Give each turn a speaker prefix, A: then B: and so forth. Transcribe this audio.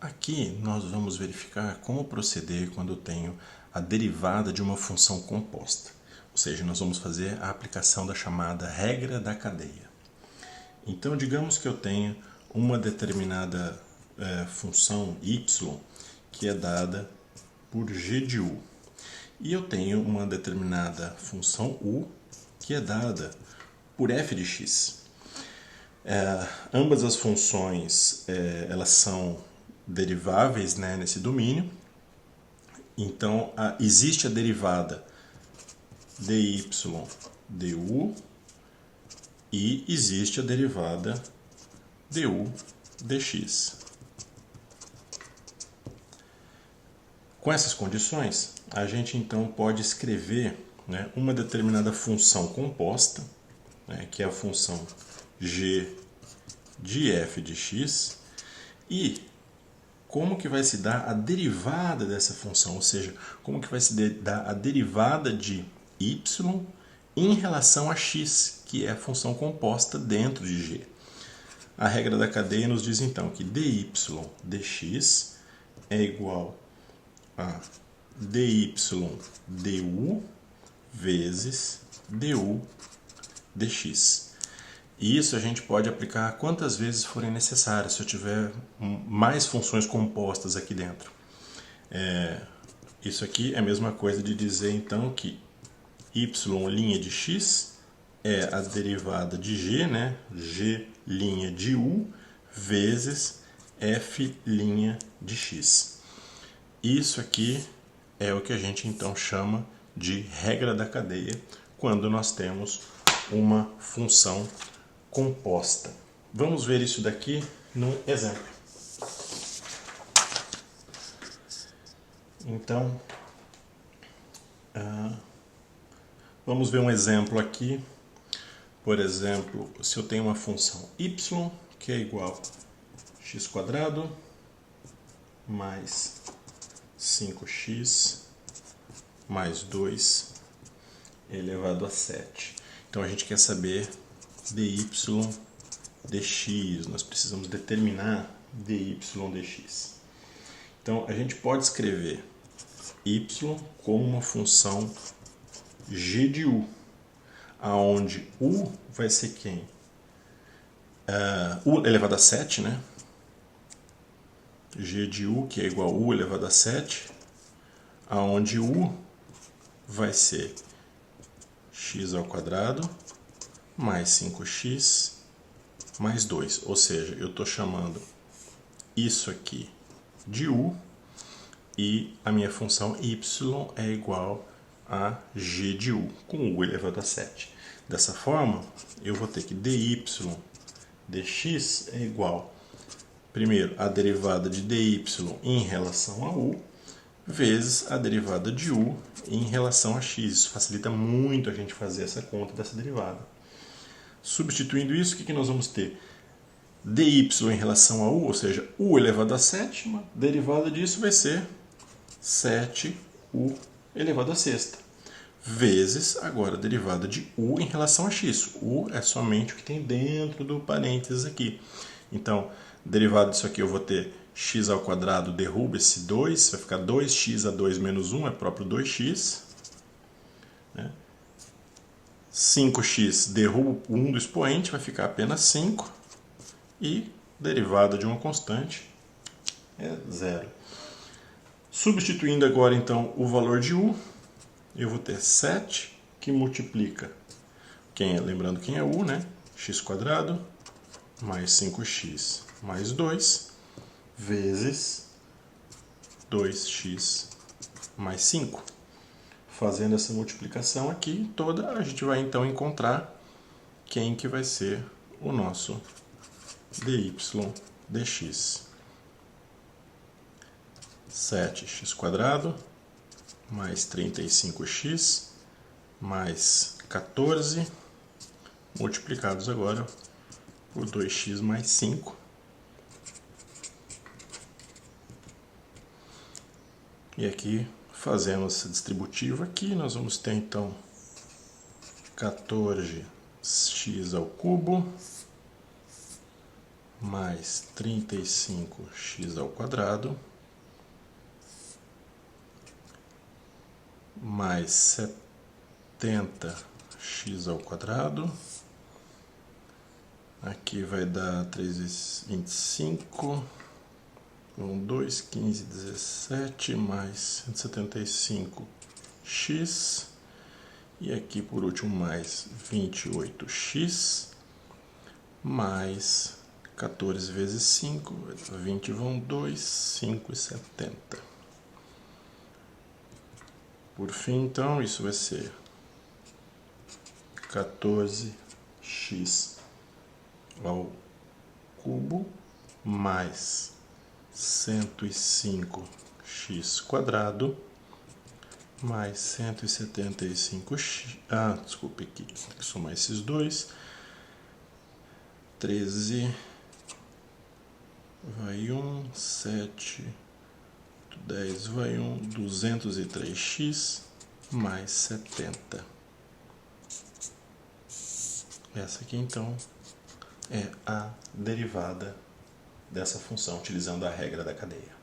A: Aqui nós vamos verificar como proceder quando eu tenho a derivada de uma função composta. Ou seja, nós vamos fazer a aplicação da chamada regra da cadeia. Então, digamos que eu tenha uma determinada função y que é dada por g de u. E eu tenho uma determinada função u que é dada por f de x. Ambas as funções elas são deriváveis, né, nesse domínio. Então, existe a derivada dy du e existe a derivada du dx. Com essas condições, a gente então pode escrever, né, uma determinada função composta, né, que é a função g de f de x, e como que vai se dar a derivada dessa função, ou seja, como que vai se dar a derivada de y em relação a x, que é a função composta dentro de g. A regra da cadeia nos diz então que dy dx é igual a dy du vezes du dx. E isso a gente pode aplicar quantas vezes forem necessárias, se eu tiver mais funções compostas aqui dentro. Isso aqui é a mesma coisa de dizer então que y' de x é a derivada de g, né? g' de u vezes f' de x. Isso aqui é o que a gente então chama de regra da cadeia quando nós temos uma função composta. Vamos ver isso daqui num exemplo. Então, vamos ver um exemplo aqui. Por exemplo, se eu tenho uma função y que é igual a x² mais 5x mais 2 elevado a 7. Então a gente quer saber dy dx, nós precisamos determinar dy dx. Então a gente pode escrever y como uma função g de u, aonde u vai ser quem? U elevado a 7, né? G de u, que é igual a u elevado a 7, aonde u vai ser x² mais 5x mais 2. Ou seja, eu estou chamando isso aqui de u e a minha função y é igual a g de u, com u elevado a 7. Dessa forma, eu vou ter que dy dx é igual, primeiro, a derivada de dy em relação a u, vezes a derivada de u em relação a x. Isso facilita muito a gente fazer essa conta dessa derivada. Substituindo isso, o que nós vamos ter? Dy em relação a u, ou seja, u elevado a 7, a derivada disso vai ser 7u elevado a 6. Vezes, agora, a derivada de u em relação a x. U é somente o que tem dentro do parênteses aqui. Então, derivada disso aqui eu vou ter x² derruba esse 2, vai ficar 2x a 2 menos 1, é próprio 2x. 5x derruba o 1 do expoente, vai ficar apenas 5. E derivada de uma constante é 0. Substituindo agora então o valor de u, eu vou ter 7 que multiplica, lembrando quem é u, né? x² mais 5x mais 2 vezes 2x mais 5. Fazendo essa multiplicação aqui toda, a gente vai então encontrar quem que vai ser o nosso dy dx. 7x² mais 35x mais 14 multiplicados agora por 2x mais 5. E aqui, fazendo essa distributiva aqui, nós vamos ter então 14x ao cubo mais 35x ao quadrado mais 70x ao quadrado. Aqui vai dar 3 vezes 25, 2, 15, 17, mais 175x. E aqui, por último, mais 28x, mais 14 vezes 5, 20 vão 2, 5 e 70. Por fim, então, isso vai ser 14x ao cubo mais 105x quadrado mais 175x. Desculpe aqui, tem que somar esses dois. 13 vai 1, 7, 10 vai 1, 203x mais 70. Essa aqui, então, é a derivada dessa função, utilizando a regra da cadeia.